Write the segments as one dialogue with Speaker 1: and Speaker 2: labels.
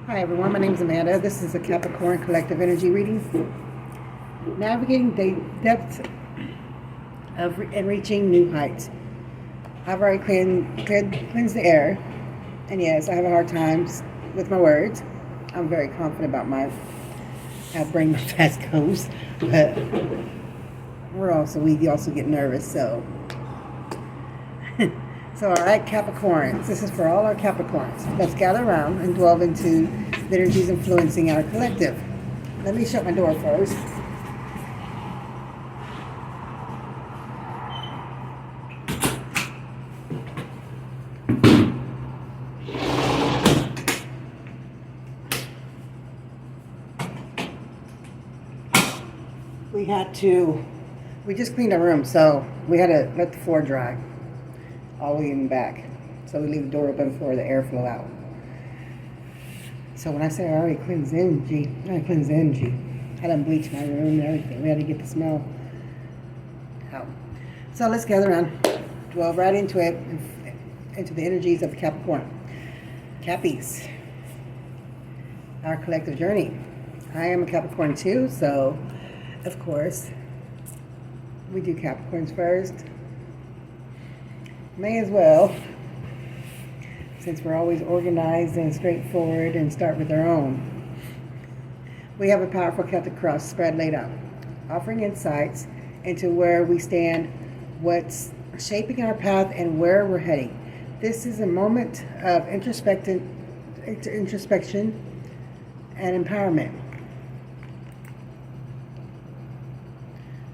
Speaker 1: Hi everyone, my name is Amanda. This is a Capricorn collective energy reading. Navigating the depths of and reaching new heights. I've already cleansed the air, and yes, I have a hard time with my words. I'm very confident about my brain fast goes, but we also get nervous. So all right, Capricorns. This is for all our Capricorns. Let's gather around and delve into the energies influencing our collective. Let me shut my door first. We just cleaned our room, so we had to let the floor dry all the way in the back. So we leave the door open for the airflow out. So when I say I already cleansed the energy, I done bleached my room and everything. We had to get the smell out. So let's gather around, delve right into it, into the energies of the Capricorn. Cappies, our collective journey. I am a Capricorn too, so of course we do Capricorns first. May as well, since we're always organized and straightforward and start with our own. We have a powerful Celtic cross spread laid out, offering insights into where we stand, what's shaping our path, and where we're heading. This is a moment of introspection and empowerment.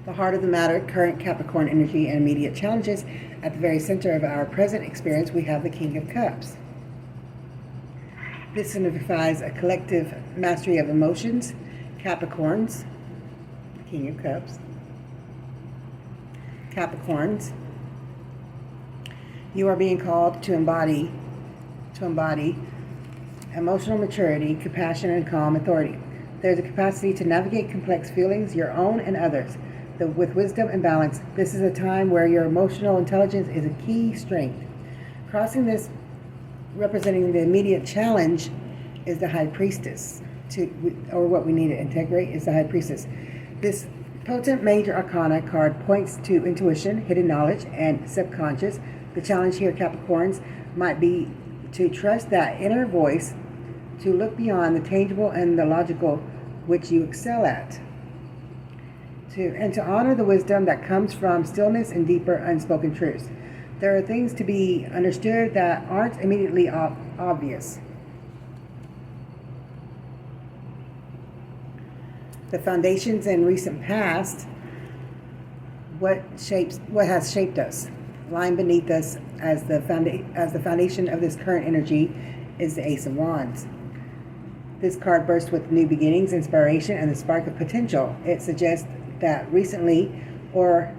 Speaker 1: The heart of the matter, current Capricorn energy and immediate challenges. At the very center of our present experience, we have the King of Cups. This signifies a collective mastery of emotions. Capricorns, King of Cups. Capricorns, you are being called to embody emotional maturity, compassion, and calm authority. There's a capacity to navigate complex feelings, your own and others, with wisdom and balance. This is a time where your emotional intelligence is a key strength. Crossing this, representing the immediate challenge, is the High Priestess, or what we need to integrate is the High Priestess. This potent major arcana card points to intuition, hidden knowledge, and subconscious. The challenge here, Capricorns, might be to trust that inner voice, to look beyond the tangible and the logical, which you excel at, and to honor the wisdom that comes from stillness and deeper unspoken truths. There are things to be understood that aren't immediately obvious. The foundations in recent past, what has shaped us. Lying beneath us as the foundation of this current energy is the Ace of Wands. This card bursts with new beginnings, inspiration, and the spark of potential. It suggests that recently, or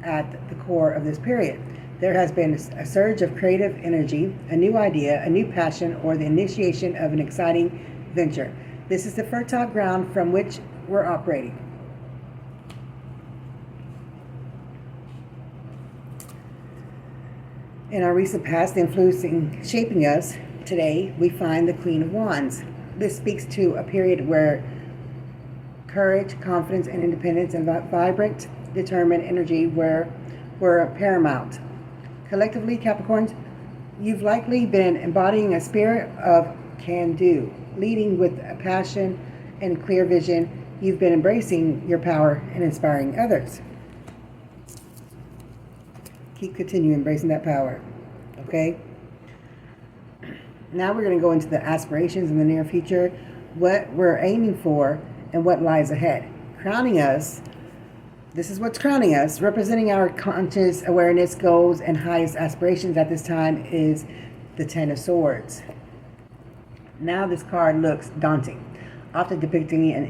Speaker 1: at the core of this period, there has been a surge of creative energy, a new idea, a new passion, or the initiation of an exciting venture. This is the fertile ground from which we're operating. In our recent past, influencing, shaping us, today we find the Queen of Wands. This speaks to a period where courage, confidence, and independence and vibrant, determined energy were paramount. Collectively, Capricorns, you've likely been embodying a spirit of can-do, leading with a passion and clear vision. You've been embracing your power and inspiring others. Continue embracing that power, okay? Now we're going to go into the aspirations in the near future, what we're aiming for, and what lies ahead. Crowning us, this is what's crowning us, representing our conscious awareness, goals, and highest aspirations at this time is the Ten of Swords. Now this card looks daunting, often depicting an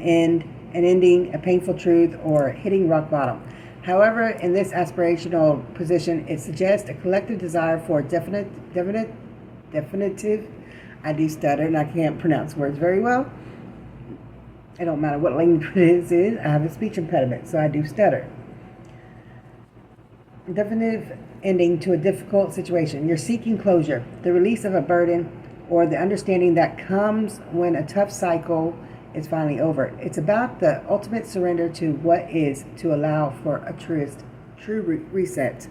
Speaker 1: ending, a painful truth, or hitting rock bottom. However, in this aspirational position, it suggests a collective desire for definitive, I do stutter and I can't pronounce words very well. It don't matter what language it is, I have a speech impediment, so I do stutter. Definitive ending to a difficult situation. You're seeking closure, the release of a burden, or the understanding that comes when a tough cycle is finally over. It's about the ultimate surrender to what is, to allow for a true reset.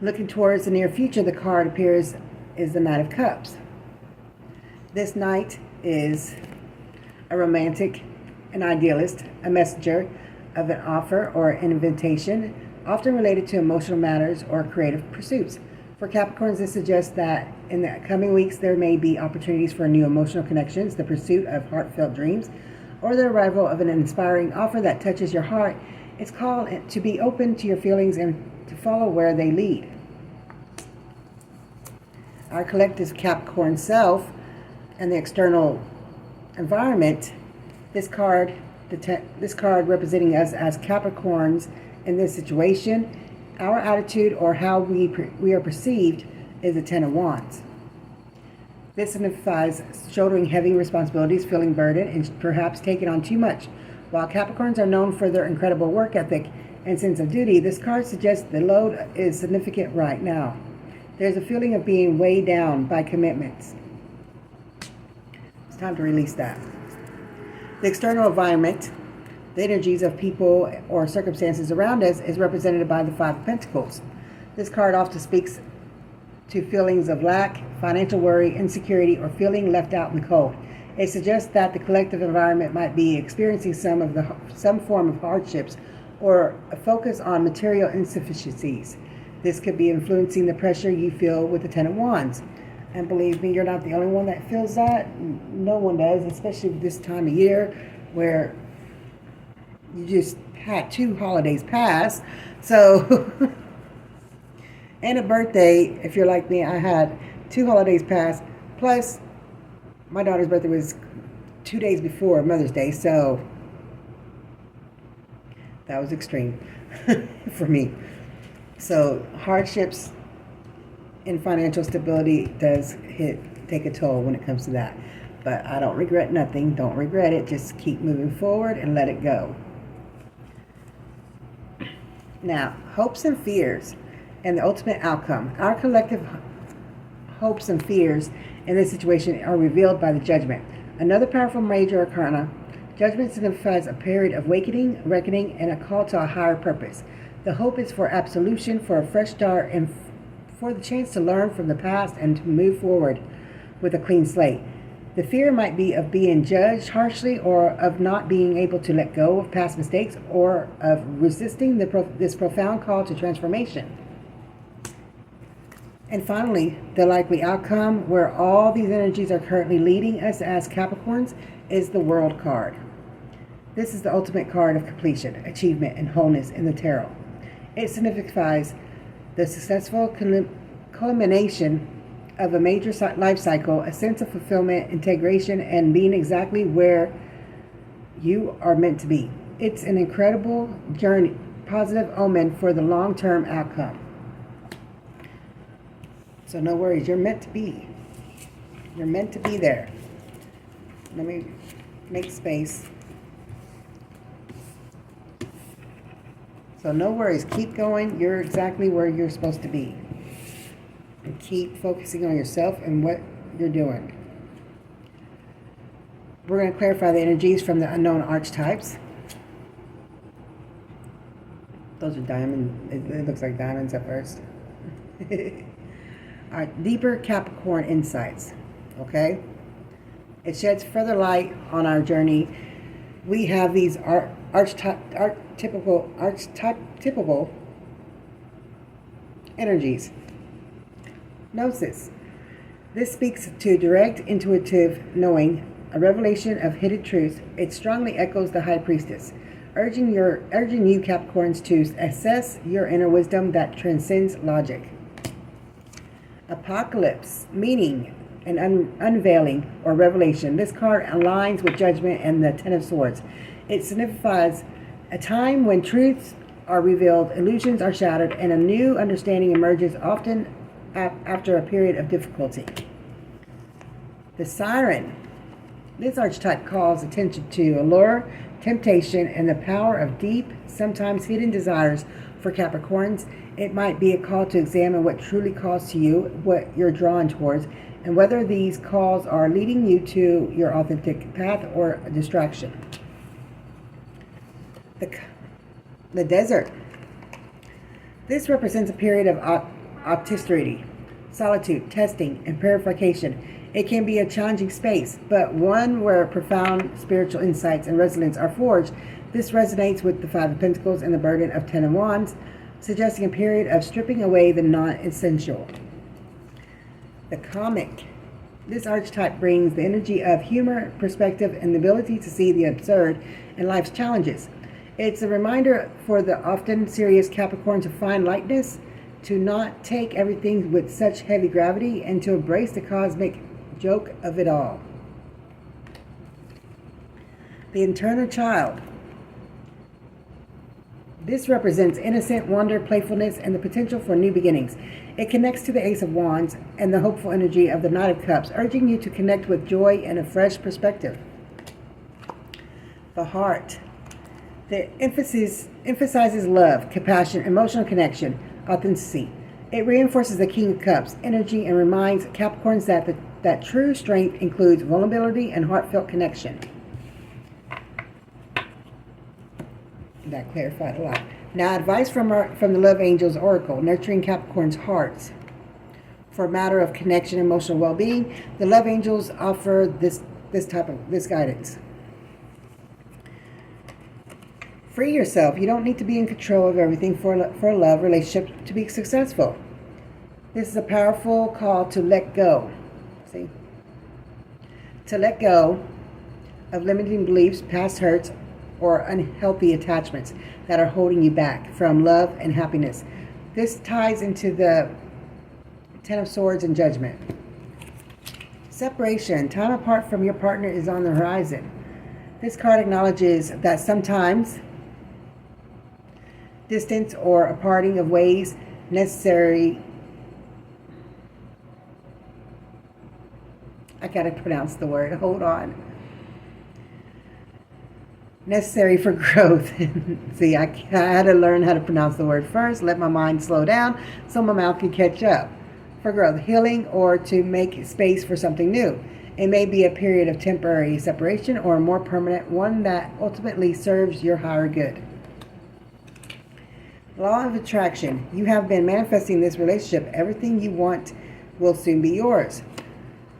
Speaker 1: Looking towards the near future, the card appears is the Knight of Cups. This knight is a romantic, an idealist, a messenger of an offer or an invitation, often related to emotional matters or creative pursuits. For Capricorns, this suggests that in the coming weeks there may be opportunities for new emotional connections, the pursuit of heartfelt dreams, or the arrival of an inspiring offer that touches your heart. It's called to be open to your feelings and to follow where they lead. Our collective Capricorn self and the external environment, this card representing us as Capricorns in this situation, our attitude or how we are perceived is the Ten of Wands. This signifies shouldering heavy responsibilities, feeling burdened, and perhaps taking on too much. While Capricorns are known for their incredible work ethic and sense of duty, this card suggests the load is significant right now. There's a feeling of being weighed down by commitments. It's time to release that. The external environment, the energies of people or circumstances around us, is represented by the Five of Pentacles. This card often speaks to feelings of lack, financial worry, insecurity, or feeling left out in the cold. It suggests that the collective environment might be experiencing some form of hardships or a focus on material insufficiencies. This could be influencing the pressure you feel with the Ten of Wands. And believe me, you're not the only one that feels that. No one does, especially this time of year where you just had 2 holidays pass. So, and a birthday, if you're like me, I had 2 holidays pass. Plus, my daughter's birthday was 2 days before Mother's Day. So, that was extreme for me. So, hardships and financial stability does take a toll when it comes to that. But I don't regret nothing. Don't regret it. Just keep moving forward and let it go. Now, hopes and fears and the ultimate outcome. Our collective hopes and fears in this situation are revealed by the Judgment. Another powerful major arcana. Judgment signifies a period of awakening, reckoning, and a call to a higher purpose. The hope is for absolution, for a fresh start, and for the chance to learn from the past and to move forward with a clean slate. The fear might be of being judged harshly, or of not being able to let go of past mistakes, or of resisting this profound call to transformation. And finally, the likely outcome, where all these energies are currently leading us as Capricorns, is the World card. This is the ultimate card of completion, achievement, and wholeness in the tarot. It signifies the successful culmination of a major life cycle, a sense of fulfillment, integration, and being exactly where you are meant to be. It's an incredible journey, positive omen for the long-term outcome. So no worries, you're meant to be. You're meant to be there. Let me make space. So no worries, keep going. You're exactly where you're supposed to be. And keep focusing on yourself and what you're doing. We're going to clarify the energies from the unknown archetypes. Those are diamonds. It looks like diamonds at first. Our deeper Capricorn insights. Okay? It sheds further light on our journey. We have these archetypical energies. Gnosis. This speaks to direct, intuitive knowing, a revelation of hidden truths. It strongly echoes the High Priestess, urging you Capricorns to assess your inner wisdom that transcends logic. Apocalypse, meaning an unveiling or revelation. This card aligns with Judgment and the Ten of Swords. It signifies a time when truths are revealed, illusions are shattered, and a new understanding emerges, often after a period of difficulty. The Siren. This archetype calls attention to allure, temptation, and the power of deep, sometimes hidden desires For Capricorns, it might be a call to examine what truly calls to you, what you're drawn towards, and whether these calls are leading you to your authentic path or a distraction. The desert. This represents a period of austerity, solitude, testing, and purification. It can be a challenging space, but one where profound spiritual insights and resilience are forged. This resonates with the Five of Pentacles and the burden of Ten of Wands, suggesting a period of stripping away the non-essential. The comic. This archetype brings the energy of humor, perspective, and the ability to see the absurd in life's challenges. It's a reminder for the often serious Capricorn to find lightness, to not take everything with such heavy gravity, and to embrace the cosmic joke of it all. The internal child. This represents innocent wonder, playfulness, and the potential for new beginnings. It connects to the Ace of Wands and the hopeful energy of the Knight of Cups, urging you to connect with joy and a fresh perspective. The heart. The emphasizes love, compassion, emotional connection, authenticity. It reinforces the King of Cups energy and reminds Capricorns that true strength includes vulnerability and heartfelt connection. That clarified a lot. Now, advice from the Love Angels Oracle, nurturing Capricorn's hearts. For a matter of connection and emotional well-being, the Love Angels offer this guidance. Free yourself. You don't need to be in control of everything for a love relationship to be successful. This is a powerful call to let go. See? To let go of limiting beliefs, past hurts, or unhealthy attachments that are holding you back from love and happiness. This ties into the Ten of Swords and Judgment. Separation. Time apart from your partner is on the horizon. This card acknowledges that sometimes distance or a parting of ways necessary. I gotta pronounce the word. Hold on. Necessary for growth. See, I had to learn how to pronounce the word first, let my mind slow down so my mouth can catch up. For growth, healing, or to make space for something new. It may be a period of temporary separation or a more permanent one that ultimately serves your higher good. Law of attraction. You have been manifesting this relationship. Everything you want will soon be yours.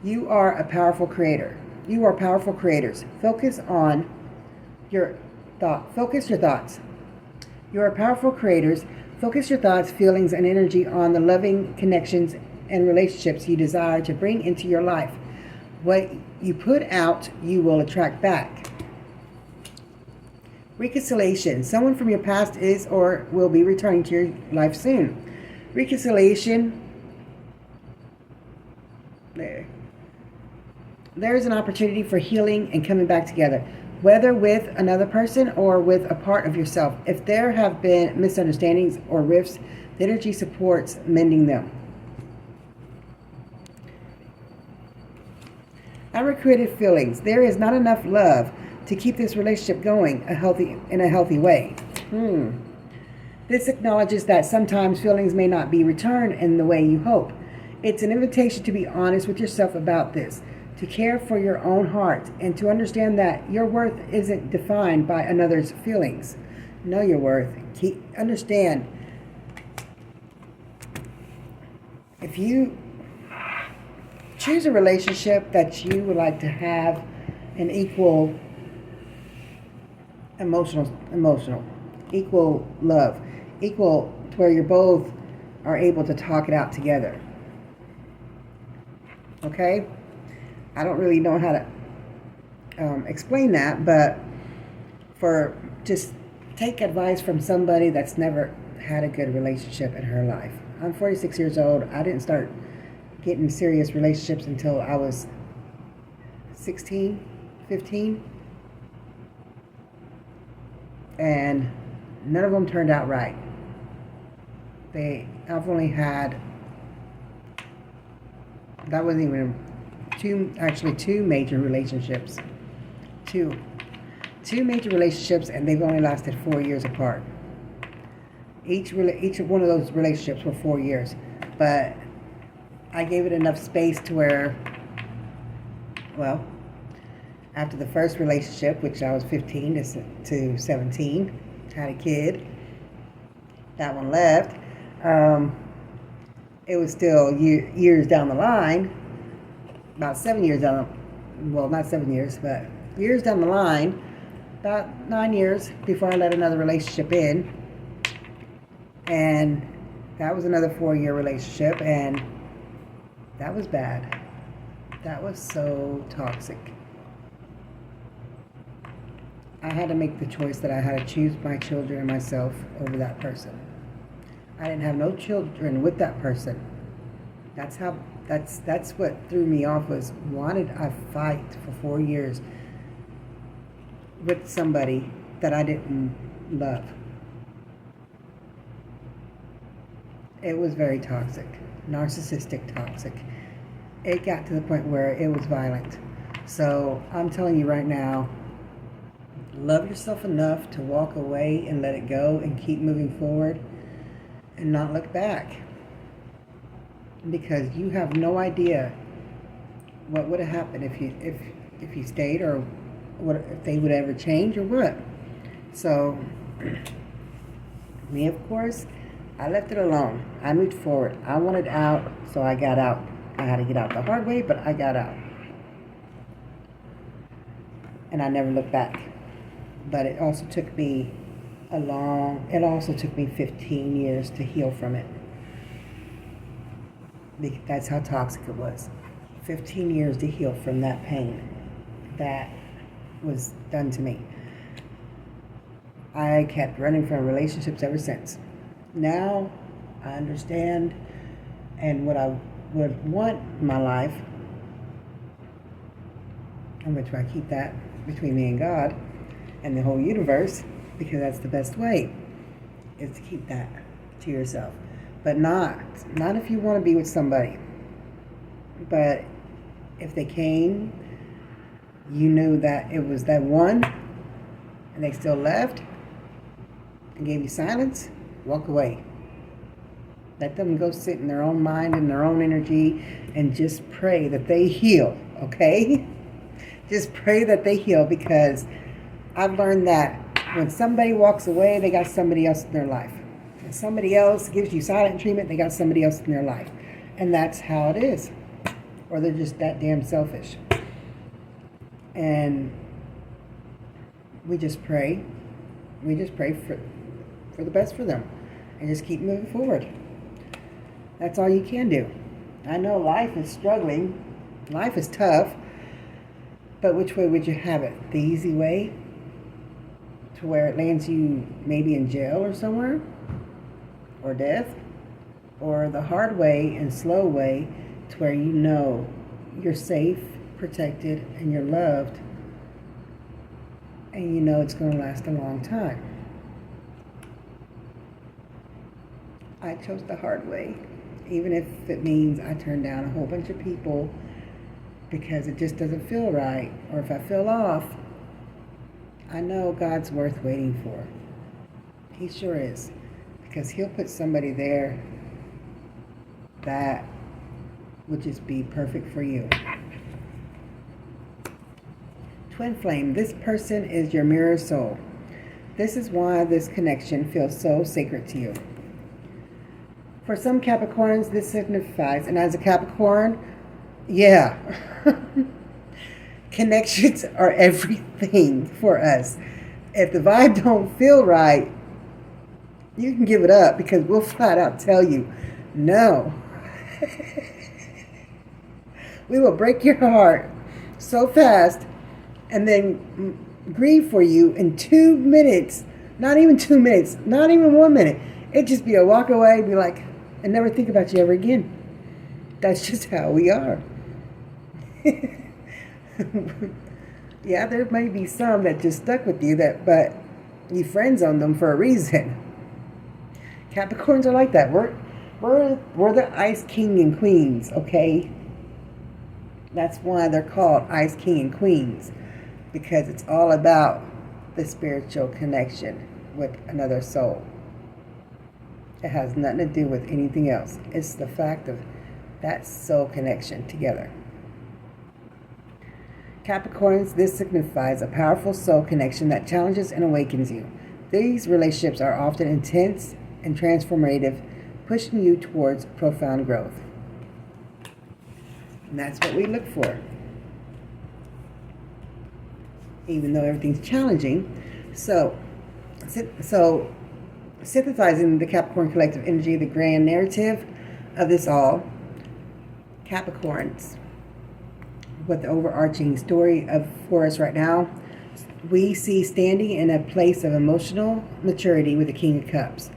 Speaker 1: You are a powerful creator. You are powerful creators. Focus your thoughts. You are powerful creators. Focus your thoughts, feelings, and energy on the loving connections and relationships you desire to bring into your life. What you put out, you will attract back. Reconciliation. Someone from your past is or will be returning to your life soon. Reconciliation. There is an opportunity for healing and coming back together, whether with another person or with a part of yourself. If there have been misunderstandings or rifts, the energy supports mending them. Unrequited feelings. There is not enough love to keep this relationship going in a healthy way. This acknowledges that sometimes feelings may not be returned in the way you hope. It's an invitation to be honest with yourself about this, to care for your own heart, and to understand that your worth isn't defined by another's feelings. Know your worth. Understand. If you choose a relationship that you would like to have an equal emotional, equal love, equal to where you both are able to talk it out together. Okay? I don't really know how to explain that, but just take advice from somebody that's never had a good relationship in her life. I'm 46 years old. I didn't start getting serious relationships until I was 16, 15. And none of them turned out right. I've only had, that wasn't even two major relationships. Two major relationships, and they've only lasted 4 years apart. Each one of those relationships were 4 years, but I gave it enough space to where, well, after the first relationship, which I was 15 to 17, had a kid. That one left. It was still years down the line, about 7 years down. Well, not 7 years, but years down the line. About 9 years before I let another relationship in, and that was another 4-year relationship, and that was bad. That was so toxic. I had to make the choice that I had to choose my children and myself over that person. I didn't have no children with that person. That's what threw me off, was why did I fight for 4 years with somebody that I didn't love? It was very toxic, narcissistic toxic. It got to the point where it was violent. So I'm telling you right now, love yourself enough to walk away and let it go and keep moving forward and not look back. Because you have no idea what would have happened if you stayed, or what if they would ever change or what. So me, of course, I left it alone. I moved forward. I wanted out, so I got out. I had to get out the hard way, but I got out. And I never looked back. But it also took me 15 years to heal from it. That's how toxic it was. 15 years to heal from that pain that was done to me. I kept running from relationships ever since. Now I understand, and what I would want in my life, I'm going to try to keep that between me and God and the whole universe, because that's the best way, is to keep that to yourself. But not if you want to be with somebody. But if they came, you knew that it was that one, and they still left and gave you silence, walk away. Let them go sit in their own mind and their own energy, and just pray that they heal, okay? Just pray that they heal, because I've learned that when somebody walks away, they got somebody else in their life. When somebody else gives you silent treatment, they got somebody else in their life. And that's how it is. Or they're just that damn selfish. And we just pray. We just pray for the best for them. And just keep moving forward. That's all you can do. I know life is struggling. Life is tough. But which way would you have it? The easy way? To where it lands you maybe in jail or somewhere? Or death? Or the hard way and slow way to where you know you're safe, protected, and you're loved, and you know it's going to last a long time. I chose the hard way, even if it means I turn down a whole bunch of people because it just doesn't feel right, or if I feel off. I know God's worth waiting for. He sure is, because He'll put somebody there that would just be perfect for you. Twin flame, this person is your mirror soul. This is why this connection feels so sacred to you. For some Capricorns, this signifies, and as a Capricorn, yeah, connections are everything for us. If the vibe don't feel right, you can give it up, because we'll flat out tell you, no. We will break your heart so fast and then grieve for you in 2 minutes. Not even 2 minutes, not even 1 minute. It'd just be a walk away, be like, and never think about you ever again. That's just how we are. Yeah, there may be some that just stuck with you, but you friend zoned them for a reason. Capricorns are like that. We're the ice king and queens, okay? That's why they're called ice king and queens, because it's all about the spiritual connection with another soul. It has nothing to do with anything else. It's the fact of that soul connection together. Capricorns, this signifies a powerful soul connection that challenges and awakens you. These relationships are often intense and transformative, pushing you towards profound growth. And that's what we look for. Even though everything's challenging. So synthesizing the Capricorn collective energy, the grand narrative of this all, Capricorns, what the overarching story of for us right now, we see standing in a place of emotional maturity with the King of Cups,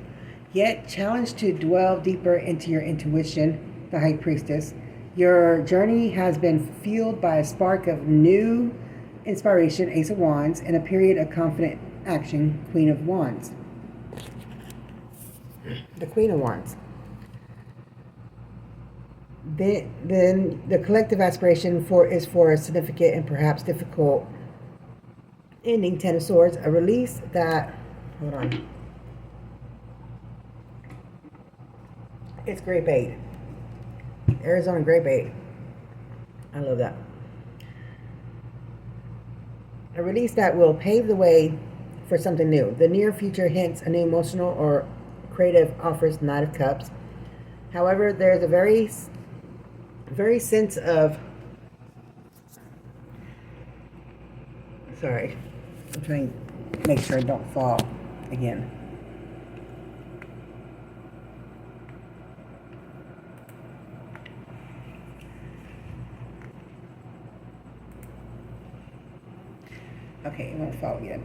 Speaker 1: yet challenged to dwell deeper into your intuition, the High Priestess. Your journey has been fueled by a spark of new inspiration, Ace of Wands, and a period of confident action, Queen of Wands. The Queen of Wands. Then the collective aspiration is for a significant and perhaps difficult ending, Ten of Swords, a release that, hold on, it's grape 8. Arizona grape 8. I love that. A release that will pave the way for something new. The near future hints a new emotional or creative offers, Knight of Cups. However, there's a very sense of, sorry, I'm trying to make sure I don't fall again. Okay, it won't fall again.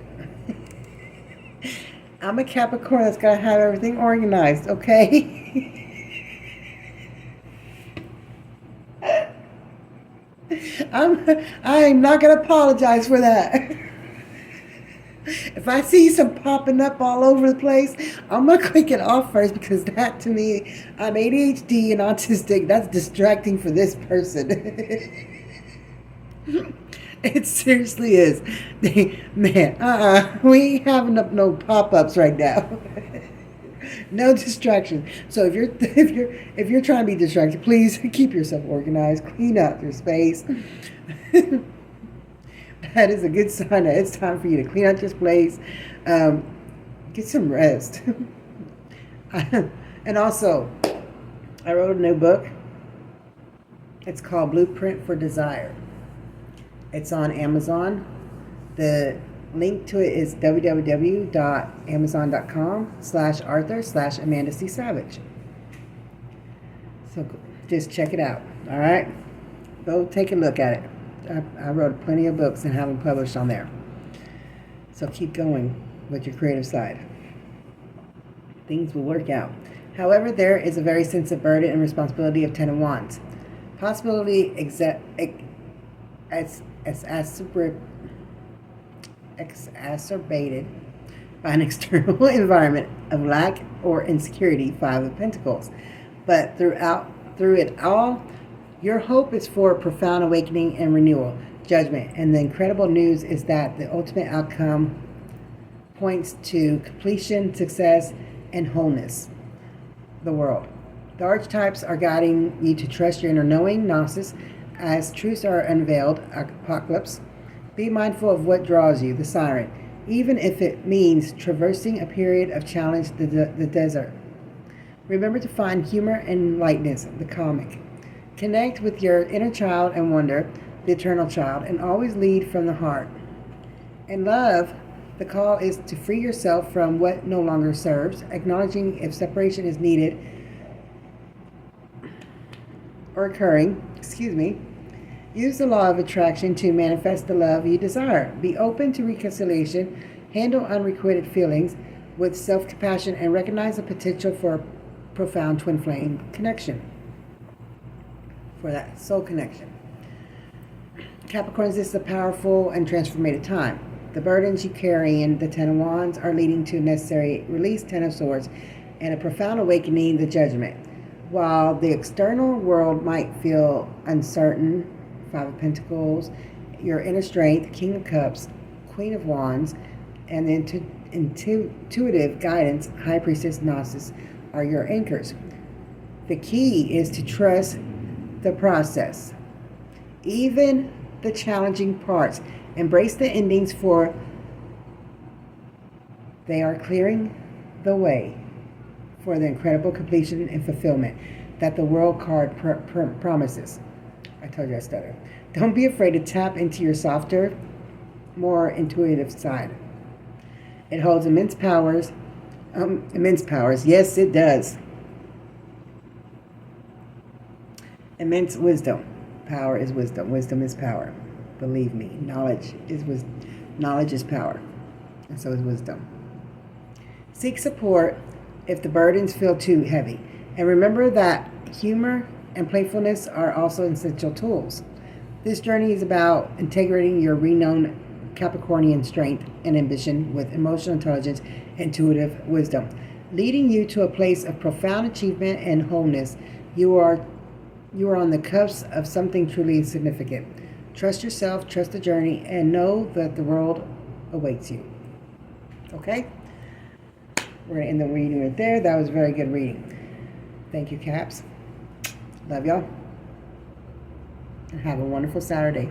Speaker 1: I'm a Capricorn that's got to have everything organized, okay? I'm not going to apologize for that. If I see some popping up all over the place, I'm going to click it off first, because that, to me, I'm ADHD and autistic. That's distracting for this person. It seriously is. Man, we ain't having up no pop-ups right now. No distractions. So if you're trying to be distracted, please keep yourself organized. Clean out your space. That is a good sign that it's time for you to clean out your place. Get some rest. And also, I wrote a new book. It's called Blueprint for Desire. It's on Amazon. The link to it is www.amazon.com/Arthur/Amanda C. Savage. So just check it out. All right? Go take a look at it. I wrote plenty of books and have them published on there. So keep going with your creative side. Things will work out. However, there is a very sense of burden and responsibility of Ten of Wands. Possibility exacerbated by an external environment of lack or insecurity, Five of Pentacles. But through it all, your hope is for profound awakening and renewal, Judgment. And the incredible news is that the ultimate outcome points to completion, success, and wholeness. The world. The archetypes are guiding you to trust your inner knowing, Gnosis, as truths are unveiled, Apocalypse. Be mindful of what draws you, the Siren, even if it means traversing a period of challenge, the desert. Remember to find humor and lightness, the comic. Connect with your inner child and wonder, the eternal child, and always lead from the heart. In love, the call is to free yourself from what no longer serves, acknowledging if separation is needed or occurring. Use the law of attraction to manifest the love you desire. Be open to reconciliation. Handle unrequited feelings with self-compassion and recognize the potential for a profound twin flame connection. For that soul connection. Capricorns, this is a powerful and transformative time. The burdens you carry in the Ten of Wands are leading to necessary release, Ten of Swords, and a profound awakening, the Judgment. While the external world might feel uncertain, Five of Pentacles, your inner strength, King of Cups, Queen of Wands, and the intuitive guidance, High Priestess, Gnosis, are your anchors. The key is to trust the process, even the challenging parts. Embrace the endings, for they are clearing the way for the incredible completion and fulfillment that the World card promises. I told you I stutter. Don't be afraid to tap into your softer, more intuitive side. It holds immense powers. Immense powers. Yes, it does. Immense wisdom. Power is wisdom. Wisdom is power. Believe me, knowledge is power, and so is wisdom. Seek support if the burdens feel too heavy, and remember that humor and playfulness are also essential tools. This journey is about integrating your renowned Capricornian strength and ambition with emotional intelligence and intuitive wisdom, leading you to a place of profound achievement and wholeness. You are on the cusp of something truly significant. Trust yourself, trust the journey, and know that the world awaits you. Okay? We're going to end the reading right there. That was a very good reading. Thank you, Caps. Love y'all. And have a wonderful Saturday.